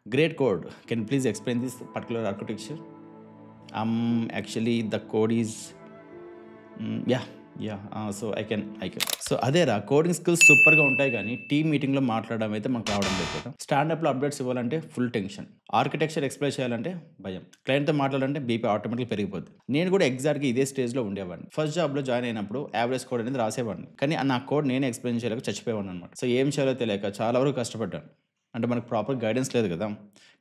Great code. Can you please explain this particular architecture? Actually, the code is yeah. So I can so అదేరా coding skills సూపర్గా ఉంటాయి కానీ team మీటింగ్లో మాట్లాడడం అయితే మాకు రావడం లేదు కదా. స్టాండప్లో అప్డేట్స్ ఇవ్వాలంటే ఫుల్ టెన్షన్, ఆర్కిటెక్చర్ ఎక్స్ప్లెయిన్ చేయాలంటే భయం, క్లయింట్తో మాట్లాడాలంటే బీపీ ఆటోమేటిక్గా పెరిగిపోద్ది. నేను కూడా ఎగ్జాక్ట్గా ఇదే స్టేజ్లో ఉండేవాడిని. ఫస్ట్ జాబ్లో జాయిన్ అయినప్పుడు యావరేజ్ కోడ్ అనేది రాసేవాడిని, కానీ నా కోడ్ నేనే ఎక్స్ప్లెయిన్ చేయలేక చచ్చిపోయేవాడిని అనమాట. సో ఏం చేయాలో తెలియక చాలా వరకు కష్టపడ్డాను. అంటే మనకు ప్రాపర్ గైడెన్స్ లేదు కదా.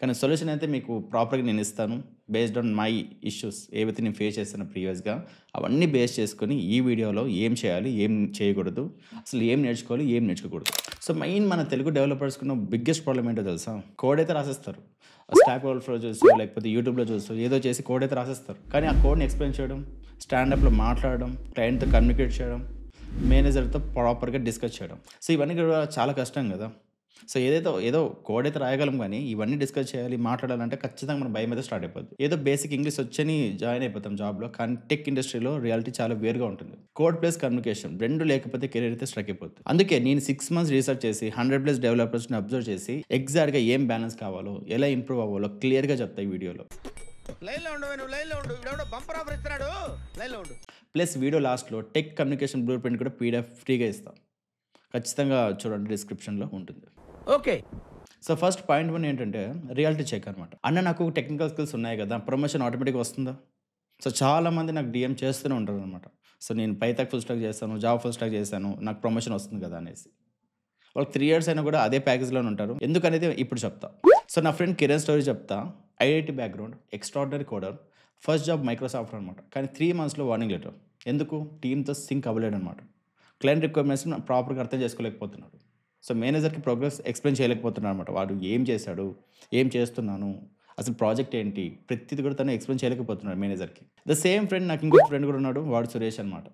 కానీ సొల్యూషన్ అయితే మీకు ప్రాపర్గా నేను ఇస్తాను, బేస్డ్ ఆన్ మై ఇష్యూస్ ఏవైతే నేను ఫేస్ చేస్తాను ప్రీవియస్గా, అవన్నీ బేస్ చేసుకొని ఈ వీడియోలో ఏం చేయాలి, ఏం చేయకూడదు, అసలు ఏం నేర్చుకోవాలి, ఏం నేర్చుకోకూడదు. సో మెయిన్ మన తెలుగు డెవలపర్స్కున్న బిగ్గెస్ట్ ప్రాబ్లం ఏంటో తెలుసా? కోడ్ అయితే రాసేస్తారు, స్టాక్ ఓవర్ఫ్లో చూస్తూ లేకపోతే యూట్యూబ్లో చూస్తూ ఏదో చేసి కోడ్ అయితే రాసేస్తారు, కానీ ఆ కోడ్ని ఎక్స్ప్లెయిన్ చేయడం, స్టాండప్లో మాట్లాడడం, క్లయింట్తో కమ్యూనికేట్ చేయడం, మేనేజర్తో ప్రాపర్గా డిస్కస్ చేయడం, సో ఇవన్నీ కూడా చాలా కష్టం కదా. సో ఏదో కోడ్ అయితే రాయగలం, కానీ ఇవన్నీ డిస్కస్ చేయాలి, మాట్లాడాలంటే ఖచ్చితంగా మన భయం అయితే స్టార్ట్ అయిపోద్ది. ఏదో బేసిక్ ఇంగ్లీష్ వచ్చని జాయిన్ అయిపోతాం జాబ్లో, కానీ టెక్ ఇండస్ట్రీలో రియాలిటీ చాలా వేరుగా ఉంటుంది. కోడ్ ప్లస్ కమ్యూనికేషన్ రెండు లేకపోతే కెరీర్ అయితే స్ట్రక్ అయిపోతుంది. అందుకే నేను 6 months రీసెర్చ్ చేసి 100+ డెవలపర్స్ని అబ్జర్వ్ చేసి ఎగ్జాక్ట్గా ఏం బ్యాలెన్స్ కావాలో, ఎలా ఇంప్రూవ్ అవ్వాలో క్లియర్గా చెప్తా ఈ వీడియోలో. ప్లస్ వీడియో లాస్ట్లో టెక్ కమ్యూనికేషన్ బ్లూ ప్రింట్ కూడా పీడిఎఫ్ ఫ్రీగా ఇస్తాం, ఖచ్చితంగా చూడండి, డిస్క్రిప్షన్లో ఉంటుంది. ఓకే. సో ఫస్ట్ పాయింట్ 1 ఏంటంటే రియాలిటీ చెక్ అనమాట. అన్న నాకు టెక్నికల్ స్కిల్స్ ఉన్నాయి కదా, ప్రమోషన్ ఆటోమేటిక్గా వస్తుందా? సో చాలామంది నాకు డిఎం చేస్తూనే ఉంటారు అనమాట. సో నేను పైథాన్ ఫుల్ స్టాక్ చేస్తాను, జావా ఫుల్ స్టాక్ చేశాను, నాకు ప్రమోషన్ వస్తుంది కదా అనేసి. వాళ్ళకి 3 years అయినా కూడా అదే ప్యాకేజ్లోనే ఉంటారు. ఎందుకనేది ఇప్పుడు చెప్తా. సో నా ఫ్రెండ్ కిరణ్ స్టోరీ చెప్తా. IIT background, extraordinary కోడర్, first job Microsoft అనమాట. కానీ 3 monthsలో వార్నింగ్ లెటర్. ఎందుకు? టీమ్తో సింక్ అవ్వలేడు అనమాట. క్లయింట్ రిక్వైర్మెంట్స్ ప్రాపర్గా అర్థం చేసుకోలేకపోతున్నాడు. సో మేనేజర్కి ప్రోగ్రెస్ ఎక్స్ప్లెయిన్ చేయలేకపోతున్నాడు అనమాట. వాడు ఏం చేశాడు, ఏం చేస్తున్నాను, అసలు ప్రాజెక్ట్ ఏంటి, ప్రతిది కూడా తను ఎక్స్ప్లెయిన్ చేయలేకపోతున్నాడు మేనేజర్కి. ద సేమ్ ఫ్రెండ్, నాకు ఇంకొక ఫ్రెండ్ కూడా ఉన్నాడు, వాడు సురేష్ అనమాట.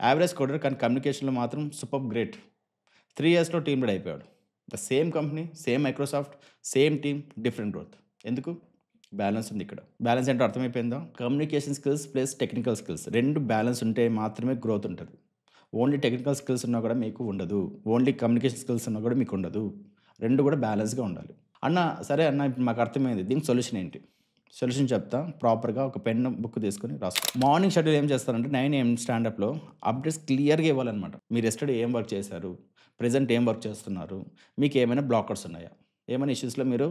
యావరేజ్ కోడర్, కానీ కమ్యూనికేషన్లో మాత్రం సూపర్ గ్రేట్. 3 yearsలో టీమ్ లీడ్ అయిపోయాడు. The same company, same Microsoft, same team, different growth. ఎందుకు? బ్యాలెన్స్ ఉంది ఇక్కడ. బ్యాలెన్స్ ఏంటో అర్థమైపోయిందా? Communication skills plus technical skills రెండు బ్యాలెన్స్ ఉంటే మాత్రమే గ్రోత్ ఉంటుంది. ఓన్లీ టెక్నికల్ స్కిల్స్ ఉన్నా కూడా మీకు ఉండదు, ఓన్లీ కమ్యూనికేషన్ స్కిల్స్ ఉన్నా కూడా మీకు ఉండదు. రెండు కూడా బ్యాలెన్స్గా ఉండాలి. అన్న సరే అన్న, ఇప్పుడు మాకు అర్థమైంది, దీనికి సొల్యూషన్ ఏంటి? సొల్యూషన్ చెప్తా. ప్రాపర్గా ఒక పెన్ బుక్ తీసుకొని రాసుకో. మార్నింగ్ షెడ్యూల్ ఏం చేస్తారంటే 9 AM స్టాండప్లో అప్డేట్స్ క్లియర్గా ఇవ్వాలన్నమాట. మీరు ఎస్టర్డే ఏం వర్క్ చేశారు, ప్రెజెంట్ ఏం వర్క్ చేస్తున్నారు, మీకు ఏమైనా బ్లాకర్స్ ఉన్నాయా, ఏమైనా ఇష్యూస్లో మీరు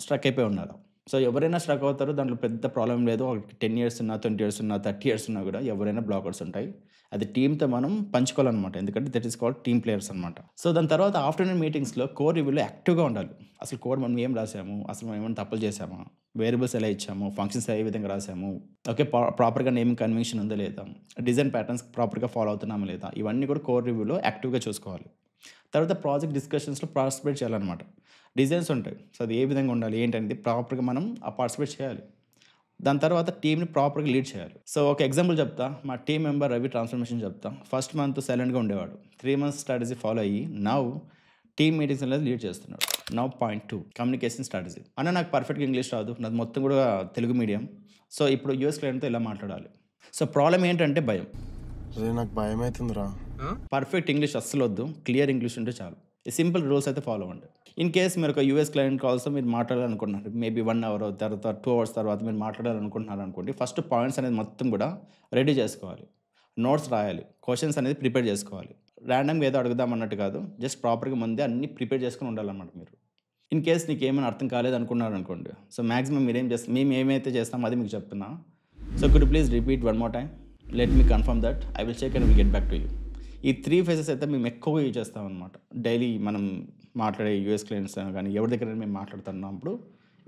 స్ట్రక్ అయిపోయి ఉన్నారా? సో ఎవరైనా స్ట్రక్ అవుతారు, దాంట్లో పెద్ద ప్రాబ్లం లేదు. 10 years ఉన్నా, 20 years ఉన్నా, 30 years ఉన్నా కూడా ఎవరైనా బ్లాకర్స్ ఉంటాయి. అది టీమ్తో మనం పంచుకోవాలన్నమాట, ఎందుకంటే that is called team players అనమాట. సో దాని తర్వాత ఆఫ్టర్నూన్ మీటింగ్స్లో కోర్ రివ్యూలో యాక్టివ్గా ఉండాలి. అసలు కోడ్ మనం ఏం రాసాము, అసలు మనం ఏమైనా తప్పులు చేసామా, వేరియబుల్స్ ఎలా ఇచ్చాము, ఫంక్షన్స్ ఏ విధంగా రాసాము, ఓకే ప్రాపర్గా నేమింగ్ కన్వెన్షన్ ఉందా లేదా, డిజైన్ ప్యాటర్న్స్ ప్రాపర్గా ఫాలో అవుతున్నామా లేదా, ఇవన్నీ కూడా కోర్ రివ్యూలో యాక్టివ్గా చూసుకోవాలి. తర్వాత ప్రాజెక్ట్ డిస్కషన్స్లో పార్టిసిపేట్ చేయాలన్నమాట. డిజైన్స్ ఉంటాయి, సో అది ఏ విధంగా ఉండాలి ఏంటనేది ప్రాపర్గా మనం పార్టిసిపేట్ చేయాలి. దాని తర్వాత టీమ్ని ప్రాపర్గా లీడ్ చేయాలి. సో ఒక ఎగ్జాంపుల్ చెప్తా. మా టీమ్ మెంబర్ రవి ట్రాన్స్ఫర్మేషన్ చెప్తా. ఫస్ట్ మంత్ సైలెంట్గా ఉండేవాడు, 3 months స్ట్రాటజీ ఫాలో అయ్యి నౌ టీమ్ మీటింగ్స్ అనేది లీడ్ చేస్తున్నాడు. Now point 2 communication strategy. అన్న నాకు పర్ఫెక్ట్గా ఇంగ్లీష్ రాదు, నాది మొత్తం కూడా తెలుగు మీడియం. సో ఇప్పుడు యూఎస్ క్లయింట్తో ఇలా మాట్లాడాలి. సో ప్రాబ్లం ఏంటంటే భయం. నాకు భయం అవుతుందిరా. పర్ఫెక్ట్ ఇంగ్లీష్ అస్సలు వద్దు, క్లియర్ ఇంగ్లీష్ ఉంటే చాలు. ఈ సింపుల్ రూల్స్ అయితే ఫాలో అవ్వండి. ఇన్ కేస్ మీరు ఒక యూఎస్ క్లయింట్ కాల్స్తో మీరు మాట్లాడాలనుకుంటున్నారు, మేబీ 1 hour తర్వాత 2 hours తర్వాత మీరు మాట్లాడాలనుకుంటున్నారు అనుకోండి, ఫస్ట్ పాయింట్స్ అనేది మొత్తం కూడా రెడీ చేసుకోవాలి, నోట్స్ రాయాలి, క్వశ్చన్స్ అనేది ప్రిపేర్ చేసుకోవాలి. ర్యాండమ్గా ఏదో అడుగుదాం అన్నట్టు కాదు, జస్ట్ ప్రాపర్గా ముందే అన్ని ప్రిపేర్ చేసుకుని ఉండాలన్నమాట మీరు. ఇన్ కేస్ నీకు ఏమైనా అర్థం కాలేదు అనుకున్నారు అనుకోండి, సో మ్యాక్సిమం మీరేం చేస్తాం, మేము ఏమైతే చేస్తామో అది మీకు చెప్తున్నా. So could please repeat 1 more time, let me confirm that, I will check and will get back to you. ఈ 3 phases అయితే మేము ఎక్కువగా యూజ్ చేస్తాం అనమాట. డైలీ మనం మాట్లాడే యూఎస్ క్లయింట్స్ కానీ ఎవరి దగ్గర మేము మాట్లాడుతున్నప్పుడు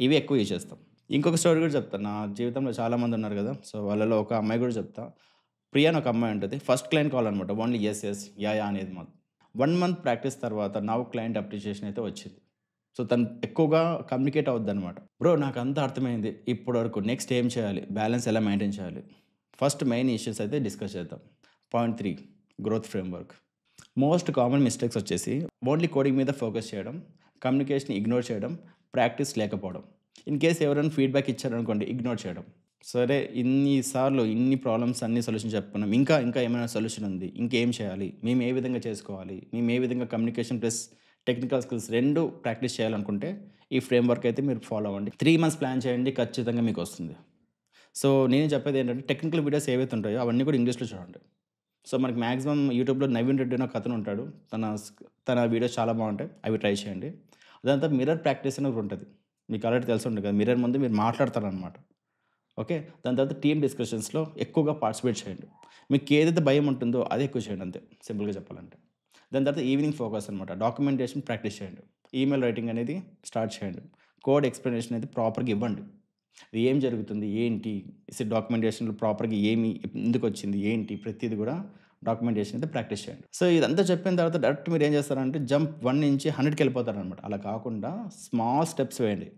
ఇవి ఎక్కువ యూజ్ చేస్తాం. ఇంకొక స్టోరీ కూడా చెప్తాను. నా జీవితంలో చాలామంది ఉన్నారు కదా, సో వాళ్ళలో ఒక అమ్మాయి కూడా చెప్తా. ప్రియా అని ఒక అమ్మాయి ఉంటుంది. ఫస్ట్ క్లయింట్ కాల్ అనమాట, ఓన్లీ ఎస్ యా అనేది మాత్రం. 1 month ప్రాక్టీస్ తర్వాత నౌ క్లయింట్ అప్రిషియేషన్ అయితే వచ్చింది. సో తను ఎక్కువగా కమ్యూనికేట్ అవుద్ది అనమాట. బ్రో నాకు అంతా అర్థమైంది, ఇప్పటి వరకు నెక్స్ట్ ఏం చేయాలి, బ్యాలెన్స్ ఎలా మెయింటైన్ చేయాలి. ఫస్ట్ మెయిన్ ఇష్యూస్ అయితే డిస్కస్ చేద్దాం. Point 3 growth framework. Most common mistakes వచ్చేసి ఓన్లీ కోడింగ్ మీద ఫోకస్ చేయడం, కమ్యూనికేషన్ ఇగ్నోర్ చేయడం, ప్రాక్టీస్ లేకపోవడం. ఇన్ కేస్ ఎవరైనా ఫీడ్బ్యాక్ ఇచ్చారనుకోండి, ఇగ్నోర్ చేయడం. సరే ఇన్నిసార్లు ఇన్ని ప్రాబ్లమ్స్ అన్ని సొల్యూషన్ చెప్పుకున్నాం, ఇంకా ఏమైనా సొల్యూషన్ ఉంది, ఇంకేం చేయాలి, మేము ఏ విధంగా చేసుకోవాలి, మేము ఏ విధంగా communication plus technical skills 2 practice చేయాలనుకుంటే ఈ ఫ్రేమ్‌వర్క్ అయితే మీరు ఫాలో అవ్వండి. 3 మంత్స్ ప్లాన్ చేయండి. ఖచ్చితంగా మీకొస్తుంది. సో, నేను చెప్పేది ఏంటంటే టెక్నికల్ వీడియోస్ ఏవైతే ఉంటాయో అవన్నీ కూడా ఇంగ్లీష్‌లో చూడండి. సో, మనకి మాక్సిమం యూట్యూబ్‌లో నవీన్ రెడ్డి అని ఒకతను ఉంటాడు. తన వీడియోస్ చాలా బాగుంటాయి. అవి ట్రై చేయండి. దాని తర్వాత మిర్రర్ ప్రాక్టీస్ అని ఒకటి ఉంటది. మీకు ఆల్రెడీ తెలిసి ఉంటుంది కదా! మిర్రర్ ముందు మీరు మాట్లాడతారనమాట. ఓకే. దాని తర్వాత టీమ్ డిస్కషన్స్‌లో ఎక్కువగా పార్టిసిపేట్ చేయండి. మీకు ఏదైతే భయం ఉంటుందో అది ఎక్కువ చేయండి అంతే సింపుల్‌గా చెప్పాలంటే. దాని తర్వాత ఈవినింగ్ ఫోకస్ అనమాట. డాక్యుమెంటేషన్ ప్రాక్టీస్ చేయండి. ఈమెయిల్ రైటింగ్ అనేది స్టార్ట్ చేయండి. కోడ్ ఎక్స్‌ప్లనేషన్ అయితే ప్రాపర్‌గా ఇవ్వండి. అది ఏం జరుగుతుంది? ఏంటి? డాక్యుమెంటేషన్‌లో ప్రాపర్‌గా ఏమి ఎందుకొచ్చింది? ఏంటి? ప్రతీది కూడా డాక్యుమెంటేషన్ అయితే ప్రాక్టీస్ చేయండి. సో, ఇదంతా చెప్పిన తర్వాత డైరెక్ట్ మీరేం చేస్తారంటే జంప్ 1 నుంచి 100కి వెళ్ళిపోతారనమాట. అలా కాకుండా స్మాల్ స్టెప్స్ వేయండి.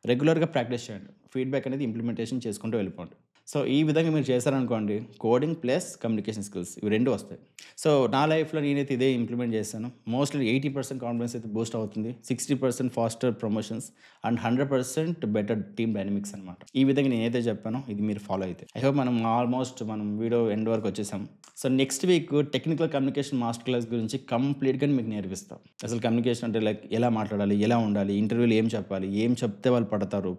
రెగ్యులర్‌గా ప్రాక్టీస్ చేయండి. ఫీడ్‌బ్యాక్ అనేది ఇంప్లిమెంటేషన్ చేసుకుంటూ వెళ్ళిపోండి. సో, ఈ విధంగా మీరు చేశారనుకోండి కోడింగ్ ప్లస్ కమ్యూనికేషన్ స్కిల్స్ ఇవి 2 వస్తాయి. సో, నా లైఫ్‌లో నేనైతే ఇదే ఇంప్లిమెంట్ చేశాను. మోస్ట్‌లీ 80% కాన్ఫిడెన్స్ అయితే బూస్ట్ అవుతుంది. 60% faster promotions and 100% better team dynamics అనమాట. ఈ విధంగా నేనైతే చెప్పానో ఇది మీరు ఫాలో అయితే. ఐ హోప్ మనం వీడియో ఎండ్ వరకు వచ్చేసాం. So, next week technical communication master class గురించి కంప్లీట్‌గా మీకు నేర్పిస్తాం. అసలు కమ్యూనికేషన్ అంటే లైక్ ఎలా మాట్లాడాలి? ఎలా ఉండాలి? ఇంటర్వ్యూలో ఏం చెప్పాలి? ఏం చెప్తే వాళ్ళు పడతారు?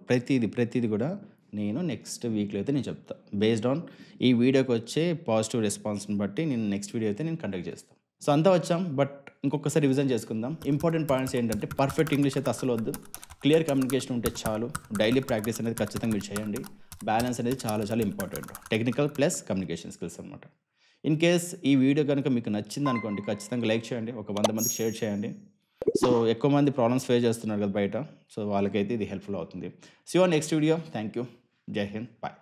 ప్రతీది కూడా నేను నెక్స్ట్ వీక్‌లో అయితే నేను చెప్తా. బేస్డ్ ఆన్ ఈ వీడియోకి వచ్చే పాజిటివ్ రెస్పాన్స్‌ని బట్టి నేను నెక్స్ట్ వీడియో అయితే నేను కండక్ట్ చేస్తాను. సో, అంతా వచ్చాం. బట్ ఇంకొకసారి రివిజన్ చేసుకుందాం. ఇంపార్టెంట్ పాయింట్స్ ఏంటంటే పర్ఫెక్ట్ ఇంగ్లీష్ అయితే అస్సలు వద్దు. క్లియర్ కమ్యూనికేషన్ ఉంటే చాలు. డైలీ ప్రాక్టీస్ అనేది ఖచ్చితంగా మీరు చేయండి. బ్యాలెన్స్ అనేది చాలా చాలా important. Technical plus communication skills అనమాట. ఇన్ కేస్ ఈ వీడియో కనుక మీకు నచ్చిందనుకోండి ఖచ్చితంగా లైక్ చేయండి. ఒక 100 మందికి షేర్ చేయండి. సో, ఎక్కువ మంది ప్రాబ్లమ్స్ ఫేస్ చేస్తున్నారు కదా బయట. సో, వాళ్ళకైతే ఇది హెల్ప్‌ఫుల్ అవుతుంది. See you on next video. Thank you. జై హింద్. బాయ్.